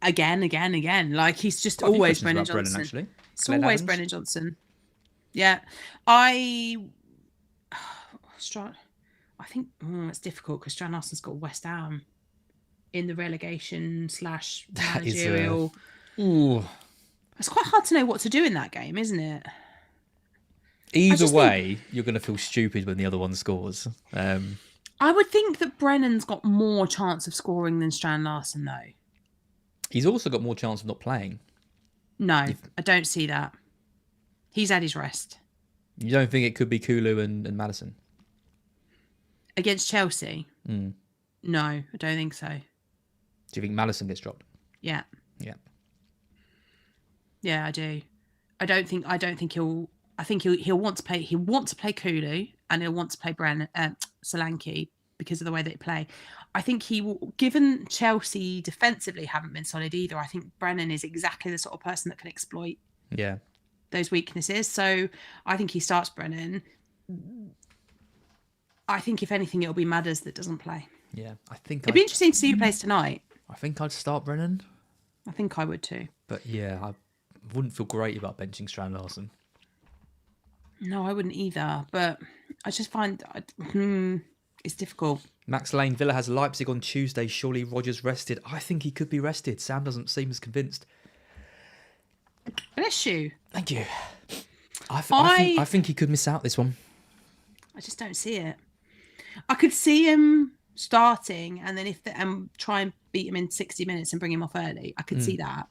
Again. Like he's just always Brennan Johnson. Brennan, actually. It's always Brennan Johnson. Yeah. I think it's difficult because Strand Larsen's got West Ham in the relegation / managerial. It's quite hard to know what to do in that game, isn't it? Either way, you're going to feel stupid when the other one scores. I would think that Brennan's got more chance of scoring than Strand Larsen, though. He's also got more chance of not playing. No, I don't see that. He's had his rest. You don't think it could be Kulu and Maddison? Against Chelsea? No, I don't think so. Do you think Maddison gets dropped? Yeah. Yeah. Yeah, I do. I think he'll... I think he'll want to play... He'll want to play Kulu and he'll want to play Solanke because of the way they play. I think he will... Given Chelsea defensively haven't been solid either, I think Brennan is exactly the sort of person that can exploit those weaknesses. So I think he starts Brennan. I think, if anything, it'll be Madders that doesn't play. Yeah, I think... It'd be interesting to see who plays tonight. I think I'd start Brennan. I think I would too. But yeah, I wouldn't feel great about benching Strand Larsen. No, I wouldn't either. But I just find it's difficult. Max Lane, Villa has Leipzig on Tuesday. Surely Rodgers rested. I think he could be rested. Sam doesn't seem as convinced. Bless you. Thank you. I think he could miss out this one. I just don't see it. I could see him starting and then try and beat him in 60 minutes and bring him off early. I could see that.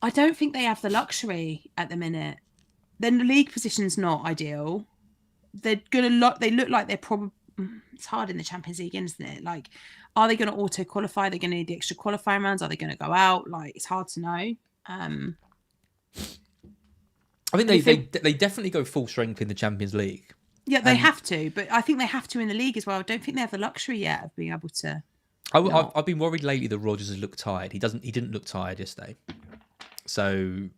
I don't think they have the luxury at the minute. Then the league position's not ideal. They're gonna they look like they're probably... It's hard in the Champions League, isn't it? Like, are they going to auto qualify? They're going to need the extra qualifying rounds. Are they going to go out? Like, it's hard to know. I think they definitely go full strength in the Champions League. Yeah, they have to, but I think they have to in the league as well. I don't think they have the luxury yet of being able to. I've been worried lately that Rodgers has looked tired. He didn't look tired yesterday, so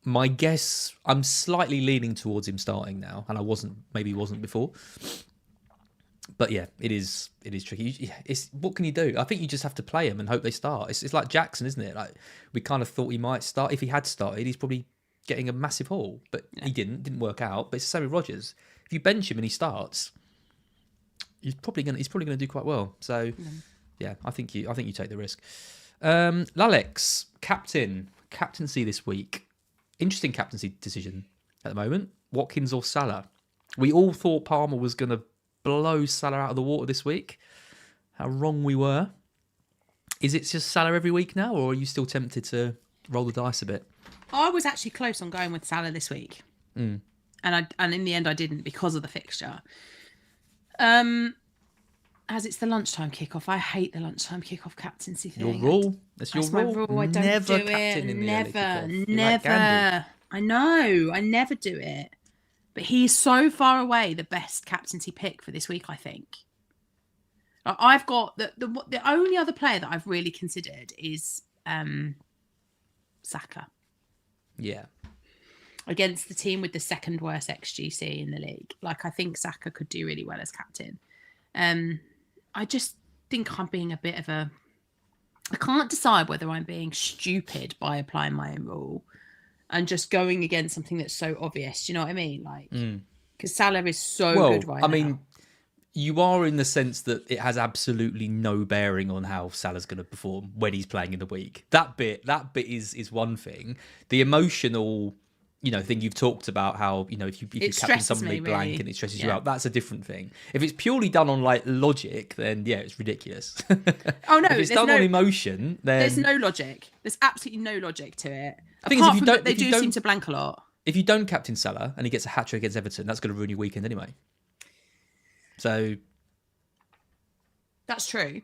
My guess, I'm slightly leaning towards him starting now, and I wasn't before. But yeah, it is tricky. It's what can you do? I think you just have to play him and hope they start. It's like Jackson, isn't it? Like we kind of thought he might start. If he had started, he's probably getting a massive haul, but he didn't work out. But it's the same with Rodgers. If you bench him and he starts, he's probably gonna do quite well. So yeah, I think you take the risk. Lalex, captaincy this week. Interesting captaincy decision at the moment. Watkins or Salah? We all thought Palmer was going to blow Salah out of the water this week. How wrong we were. Is it just Salah every week now, or are you still tempted to roll the dice a bit? I was actually close on going with Salah this week. And in the end I didn't because of the fixture. As it's the lunchtime kickoff. I hate the lunchtime kickoff captaincy thing. Your rule. That's your my rule. I don't never do captain it. in the early kickoff. Never. I know. I never do it. But he's so far away the best captaincy pick for this week, I think. I've got the only other player that I've really considered is Saka. Yeah. Against the team with the second worst XGC in the league. Like, I think Saka could do really well as captain. I just think I'm being a bit of a... I can't decide whether I'm being stupid by applying my own rule and just going against something that's so obvious. Do you know what I mean? Like, because Salah is so good right now. I mean, you are in the sense that it has absolutely no bearing on how Salah's going to perform when he's playing in the week. That bit is one thing. The emotional... thing you've talked about, how if you captain somebody blank really. And it stresses you out, that's a different thing. If it's purely done on like logic, then yeah, it's ridiculous. Oh no, if it's done on emotion, then there's no logic. There's absolutely no logic to it. Apart from that, they do seem to blank a lot. If you don't captain Salah and he gets a hat trick against Everton, that's going to ruin your weekend anyway. So that's true.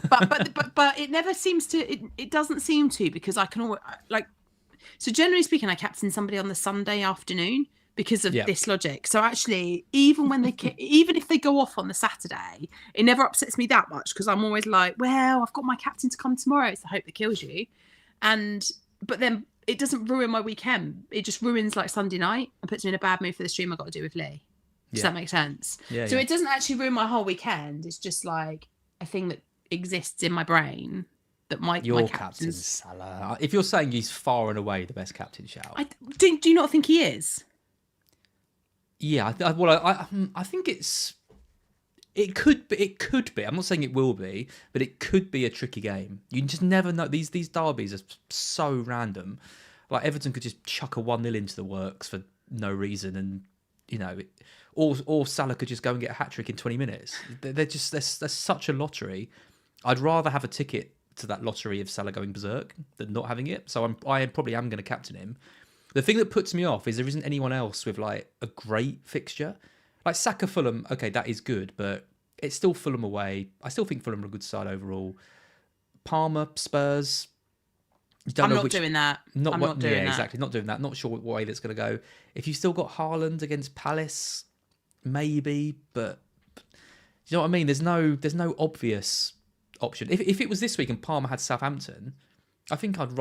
but it never seems to. It doesn't seem to, because I can always like. So generally speaking, I captain somebody on the Sunday afternoon because of this logic. So actually, even if they go off on the Saturday, it never upsets me that much, because I'm always like, well, I've got my captain to come tomorrow. It's the hope that kills you. But then it doesn't ruin my weekend. It just ruins like Sunday night and puts me in a bad mood for the stream I got to do with Lee. Does that make sense? Yeah, so it doesn't actually ruin my whole weekend. It's just like a thing that exists in my brain. That my captain Salah. If you're saying he's far and away the best captain shout, do you not think he is? Yeah, I think it could be. I'm not saying it will be, but it could be a tricky game. You just never know. These derbies are so random. Like Everton could just chuck a 1-0 into the works for no reason, and or Salah could just go and get a hat trick in 20 minutes. They're such a lottery. I'd rather have a ticket to that lottery of Salah going berserk than not having it. So I probably am going to captain him. The thing that puts me off is there isn't anyone else with like a great fixture. Like Saka Fulham, okay, that is good, but it's still Fulham away. I still think Fulham are a good side overall. Palmer, Spurs. I'm not doing that. I'm not doing that. Exactly. Not doing that. Not sure what way that's going to go. If you still got Haaland against Palace, maybe, but you know what I mean? There's no obvious option. If it was this week and Palmer had Southampton, I think I'd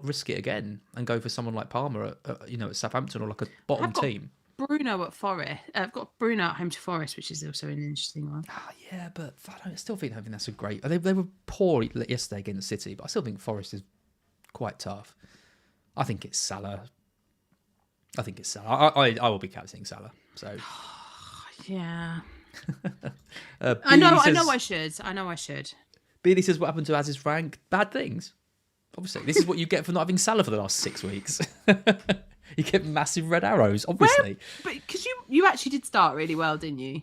risk it again and go for someone like Palmer at Southampton, or like a bottom team. Bruno at Forest. I've got Bruno at home to Forest, which is also an interesting one. Yeah, but I still think that's a great. They were poor yesterday against City, but I still think Forest is quite tough. I think it's Salah. I will be captaining Salah. So yeah. I know I should. Bealey says, what happened to Az's rank? Bad things. Obviously, this is what you get for not having Salah for the last 6 weeks. You get massive red arrows, obviously. But because you actually did start really well, didn't you?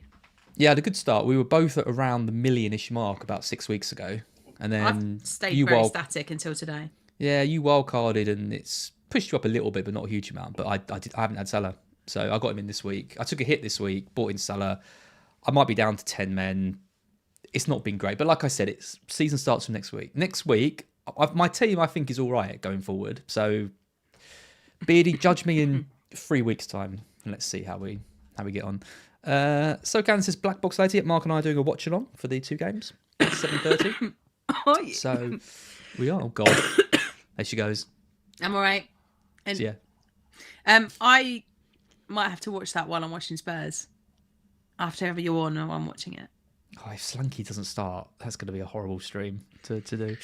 Yeah, I had a good start. We were both at around the million-ish mark about 6 weeks ago. And then I've stayed very static until today. Yeah, you wildcarded and it's pushed you up a little bit, but not a huge amount. But I haven't had Salah. So I got him in this week. I took a hit this week, bought in Salah. I might be down to 10 men. It's not been great. But like I said, season starts from next week. Next week, my team, I think, is all right going forward. So, Beardy, judge me in 3 weeks' time. And let's see how we get on. So, Cannon says, Black Box Lady, Mark and I are doing a watch-along for the 2 games. At 7:30. Oh, yeah. So, we are. Oh, God. There she goes. I'm all right. And So, yeah. I might have to watch that while I'm watching Spurs. After ever you're on, I'm watching it. Oh, if Slanky doesn't start, that's going to be a horrible stream to do.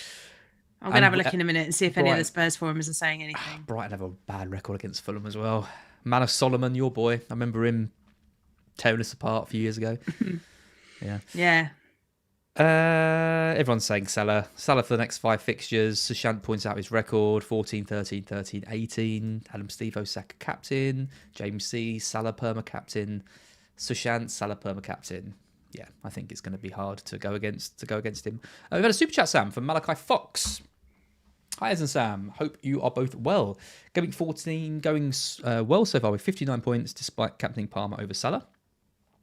I'm going to have a look in a minute and see if any of the Spurs forums are saying anything. Brighton have a bad record against Fulham as well. Manor Solomon, your boy. I remember him tearing us apart a few years ago. Yeah. Everyone's saying Salah. Salah for the next 5 fixtures. Sushant points out his record. 14, 13, 13, 18. Adam Stevo, Saka captain. James C, Salah perma captain. Sushant, Salah perma captain. Yeah, I think it's going to be hard to go against him. We've had a super chat, Sam, from Malachi Fox. Hi, Ez and Sam. Hope you are both well. Gameweek 14 going well so far with 59 points despite captaining Palmer over Salah.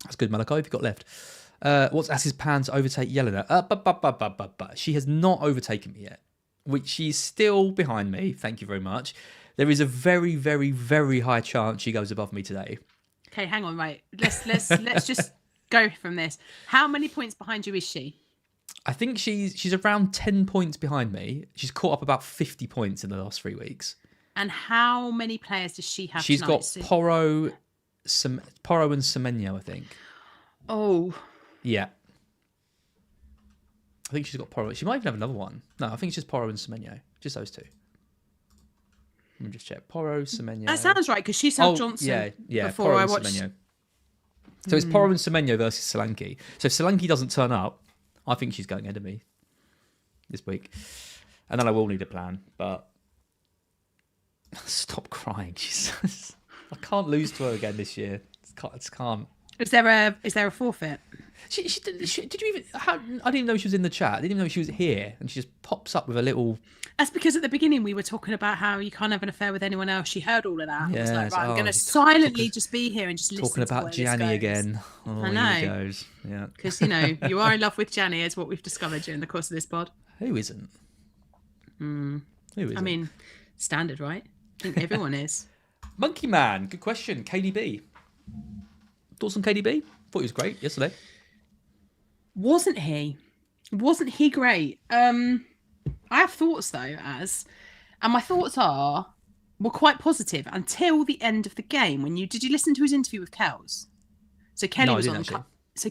That's good, Malachi. If you've got left. What's Ass's plan to overtake Yelena? But she has not overtaken me yet, which she's still behind me. Thank you very much. There is a very, very, very high chance she goes above me today. Okay, hang on, right. Let's just go from this. How many points behind you is she? I think she's around 10 points behind me. She's caught up about 50 points in the last 3 weeks. And how many players does she have? She's got Porro and Semenyo, I think. Oh. Yeah. I think she's got Porro. She might even have another one. No, I think it's just Porro and Semenyo. Just those two. Let me just check. Porro, Semenyo. That sounds right, because she said Johnson before Porro I and watched. Semenyo. So it's Porro and Semenyo versus Solanke. So if Solanke doesn't turn up, I think she's going ahead of me this week. And then I will need a plan, but stop crying. Jesus. I can't lose to her again this year. I just can't. Is there a forfeit? Did you even? I didn't even know she was in the chat. I didn't even know she was here, and she just pops up with a little. That's because at the beginning we were talking about how you can't have an affair with anyone else. She heard all of that. Yeah, was like, right, I'm going to silently just be here and just listen. Talking about Gianni again. Oh, I know. Here it goes. Yeah. Because you are in love with Gianni, is what we've discovered during the course of this pod. Who isn't? Who isn't? I mean, standard, right? I think everyone is. Monkey Man, good question. KDB. Thoughts on KDB? Thought he was great yesterday. Wasn't he great? I have thoughts though, and my thoughts were quite positive until the end of the game. Did you listen to his interview with Kells? So Kelly was on.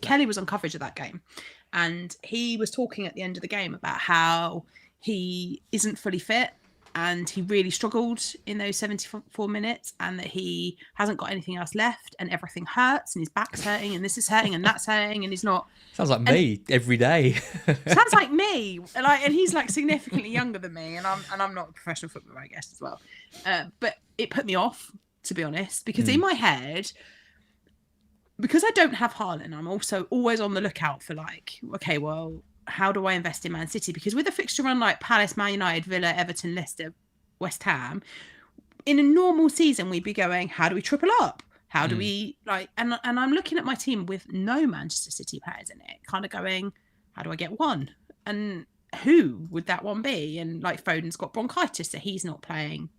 Kelly was on coverage of that game, and he was talking at the end of the game about how he isn't fully fit and he really struggled in those 74 minutes, and that he hasn't got anything else left, and everything hurts, and his back's hurting, and this is hurting, and that's hurting, and he's not. Sounds like me every day. Sounds like me, and he's like significantly younger than me, and I'm not a professional footballer, I guess, as well. But it put me off, to be honest, because in my head, because I don't have Haaland, I'm also always on the lookout for okay, well, how do I invest in Man City? Because with a fixture run like Palace, Man United, Villa, Everton, Leicester, West Ham, in a normal season, we'd be going, how do we triple up? How do we and I'm looking at my team with no Manchester City players in it, kind of going, how do I get one? And who would that one be? And Foden's got bronchitis, so he's not playing.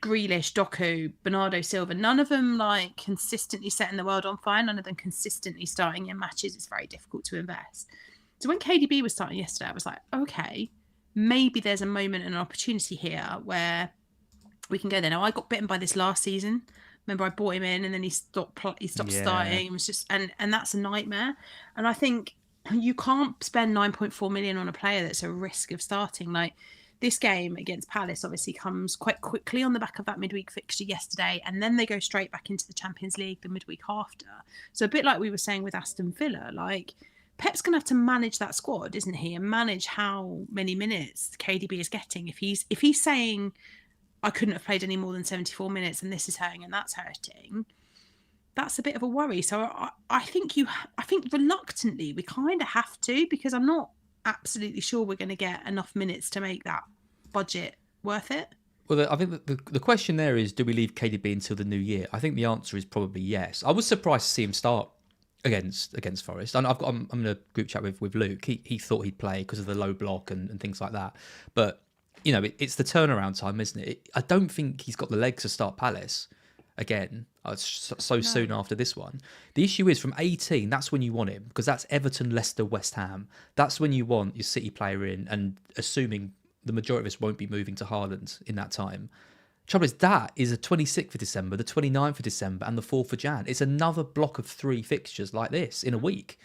Grealish, Doku, Bernardo Silva, none of them consistently setting the world on fire, none of them consistently starting in matches. It's very difficult to invest. So when KDB was starting yesterday, I was like, okay, maybe there's a moment and an opportunity here where we can go there. Now, I got bitten by this last season. Remember, I bought him in and then he stopped starting. It was just and that's a nightmare. And I think you can't spend 9.4 million on a player that's a risk of starting. This game against Palace obviously comes quite quickly on the back of that midweek fixture yesterday, and then they go straight back into the Champions League the midweek after. So a bit like we were saying with Aston Villa, Pep's going to have to manage that squad, isn't he? And manage how many minutes KDB is getting. If he's saying, I couldn't have played any more than 74 minutes and this is hurting and that's hurting, that's a bit of a worry. So I think reluctantly we kind of have to, because I'm not absolutely sure we're going to get enough minutes to make that budget worth it. Well, I think the question there is, do we leave KDB until the new year? I think the answer is probably yes. I was surprised to see him start against Forest. And I'm in a group chat with Luke. He thought he'd play because of the low block and things like that. But it's the turnaround time, isn't it? I don't think he's got the legs to start Palace again soon after this one. The issue is from 18, that's when you want him, because that's Everton, Leicester, West Ham. That's when you want your City player in, and assuming the majority of us won't be moving to Haaland in that time, Trouble is, that is the 26th of December, the 29th of December, and the 4th of Jan. It's another block of 3 fixtures like this in a week.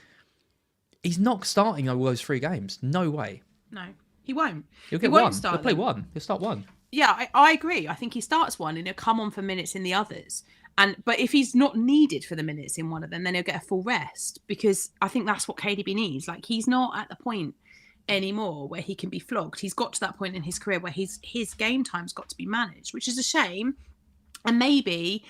He's not starting all those 3 games. No way. No, he won't. He'll get one. He'll play one. He'll start one. Yeah, I agree. I think he starts one and he'll come on for minutes in the others. But if he's not needed for the minutes in one of them, then he'll get a full rest, because I think that's what KDB needs. Like, he's not at the point anymore where he can be flogged. He's got to that point in his career where his game time's got to be managed, which is a shame. And maybe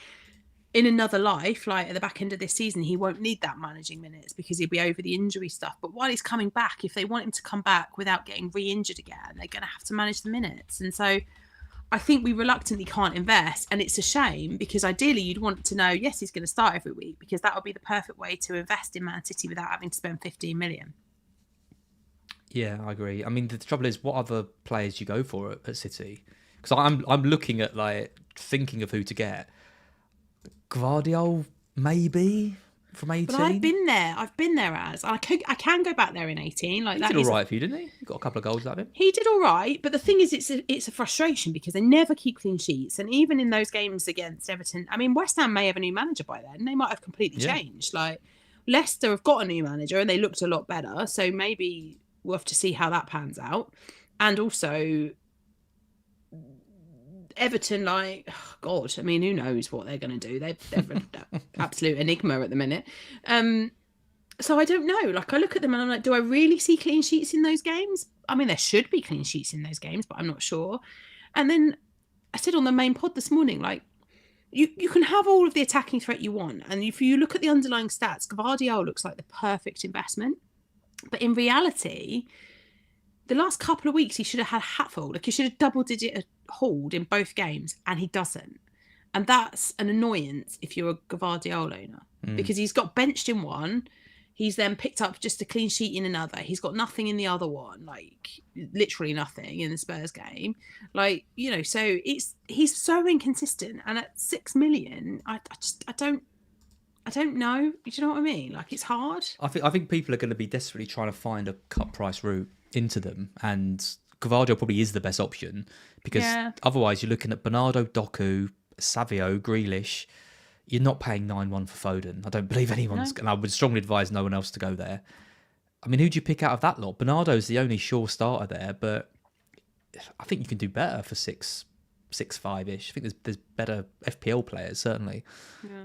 in another life, like at the back end of this season, he won't need that managing minutes because he'll be over the injury stuff. But while he's coming back, if they want him to come back without getting re-injured again, they're going to have to manage the minutes. And so I think we reluctantly can't invest, and it's a shame, because ideally you'd want to know, yes, he's going to start every week, because that would be the perfect way to invest in Man City without having to spend 15 million. Yeah, I agree. I mean, the trouble is, what other players do you go for at City? Because I'm looking at, like, thinking of who to get. Gvardiol, maybe, from 18. But I've been there as. I can go back there in 18. Like, he did all right for you, didn't he? He got a couple of goals out of him. He did all right, but the thing is, it's a frustration, because they never keep clean sheets. And even in those games against Everton, I mean, West Ham may have a new manager by then. They might have completely changed. Like, Leicester have got a new manager and they looked a lot better. So maybe we'll have to see how that pans out. And also, Everton, like, oh God, I mean, who knows what they're going to do? They're an absolute enigma at the minute. So I don't know. Like, I look at them and I'm like, do I really see clean sheets in those games? I mean, there should be clean sheets in those games, but I'm not sure. And then I said on the main pod this morning, like, you can have all of the attacking threat you want. And if you look at the underlying stats, Gvardiol looks like the perfect investment. But in reality, the last couple of weeks, he should have had a hatful. Like, he should have double-digit hauled in both games, and he doesn't. And that's an annoyance if you're a Gvardiol owner, because he's got benched in one. He's then picked up just a clean sheet in another. He's got nothing in the other one, like literally nothing in the Spurs game. Like, you know, so he's so inconsistent. And at 6 million, I don't know. Do you know what I mean? Like, it's hard. I think people are going to be desperately trying to find a cut price route into them, and Gvardiol probably is the best option, because otherwise you're looking at Bernardo, Doku, Savio, Grealish. You're not paying 9-1 for Foden. I don't believe anyone's... And I would strongly advise no one else to go there. I mean, who do you pick out of that lot? Bernardo's the only sure starter there, but I think you can do better for 6-5-ish. I think there's better FPL players, certainly,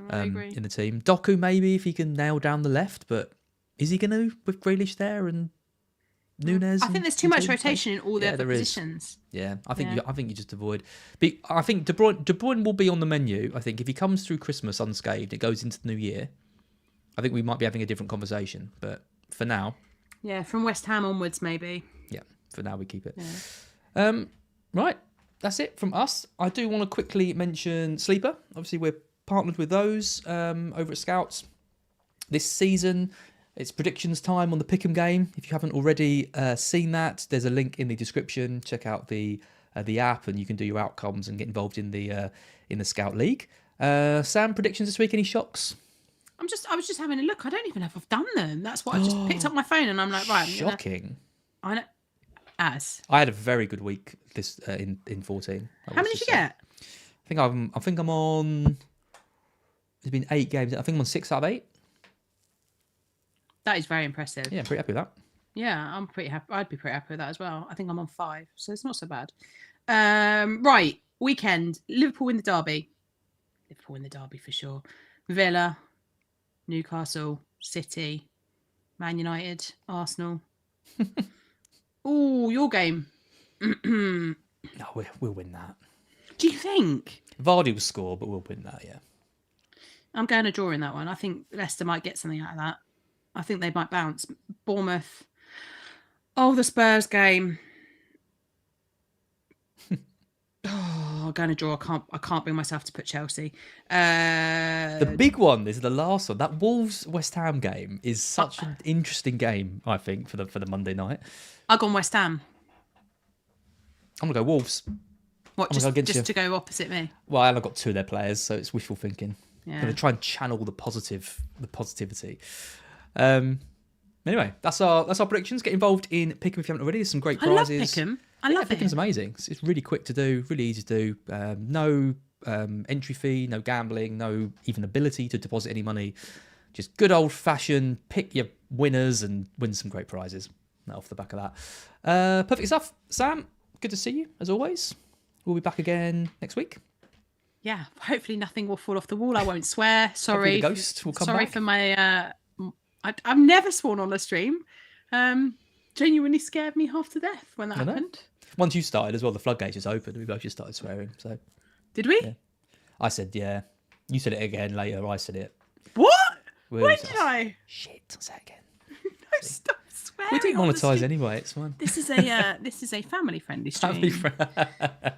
I agree. in the team. Doku, maybe, if he can nail down the left, but is he going to, with Grealish there and Nunes? I think there's too much rotation in all the other positions. Yeah, I think you just avoid. But I think De Bruyne will be on the menu. I think if he comes through Christmas unscathed, it goes into the new year, I think we might be having a different conversation. But for now, from West Ham onwards, maybe. Yeah, for now we keep it. Yeah. Right, that's it from us. I do want to quickly mention Sleeper. Obviously, we're partnered with those over at Scouts this season. It's predictions time on the Pick'em game. If you haven't already seen that, there's a link in the description. Check out the app, and you can do your outcomes and get involved in the Scout League. Sam, predictions this week? Any shocks? I was just having a look. I don't even know if I've done them. That's what I just picked up my phone and I'm like, right. Shocking. I know. I had a very good week this in 14. How many did you get? I think I'm on. There's been 8 games. I think I'm on 6 out of 8. That is very impressive. Yeah, I'm pretty happy with that. Yeah, I'm pretty happy. I'd be pretty happy with that as well. I think I'm on 5, so it's not so bad. Right, weekend. Liverpool win the derby. Liverpool win the derby for sure. Villa, Newcastle, City, Man United, Arsenal. Ooh, your game. No, we'll win that. Do you think? Vardy will score, but we'll win that, yeah. I'm going to draw in that one. I think Leicester might get something out of that. I think they might bounce. Bournemouth. Oh, the Spurs game. I'm going to draw. I can't bring myself to put Chelsea. The big one is the last one. That Wolves West Ham game is such an interesting game, I think, for the Monday night. I've gone West Ham. I'm gonna go Wolves. What, just to go opposite me? Well, and I've got 2 of their players, so it's wishful thinking. Yeah. I'm gonna try and channel the positivity. Anyway, that's our predictions. Get involved in Pick'em if you haven't already. There's some great I love prizes. Pick'em. I love it. Pick'em's amazing. It's really quick to do, really easy to do. No entry fee, no gambling, no even ability to deposit any money. Just good old fashioned pick your winners and win some great prizes. Off the back of that. Perfect stuff. Sam, good to see you as always. We'll be back again next week. Yeah, hopefully nothing will fall off the wall. I won't swear. Sorry. The ghost will come sorry back. For my... I've never sworn on a stream. Genuinely scared me half to death when that happened. Once you started as well, the floodgates just opened. We both just started swearing. So did we? Yeah. I said, yeah. You said it again later. I said it. What? When did I? Shit, I'll say it again. No, stop swearing. We didn't monetize anyway. It's fine. This is a family-friendly stream. Family friend.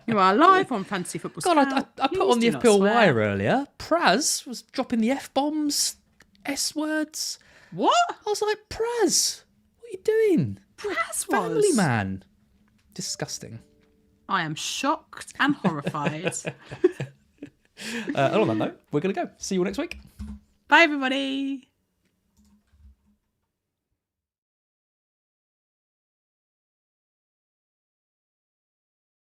You are live on Fantasy Football God, Scout. I put on the FPL wire earlier. Praz was dropping the F-bombs, S-words. What? I was like, Praz, what are you doing? Praz Family man. Disgusting. I am shocked and horrified. And on that note, we're going to go. See you all next week. Bye, everybody.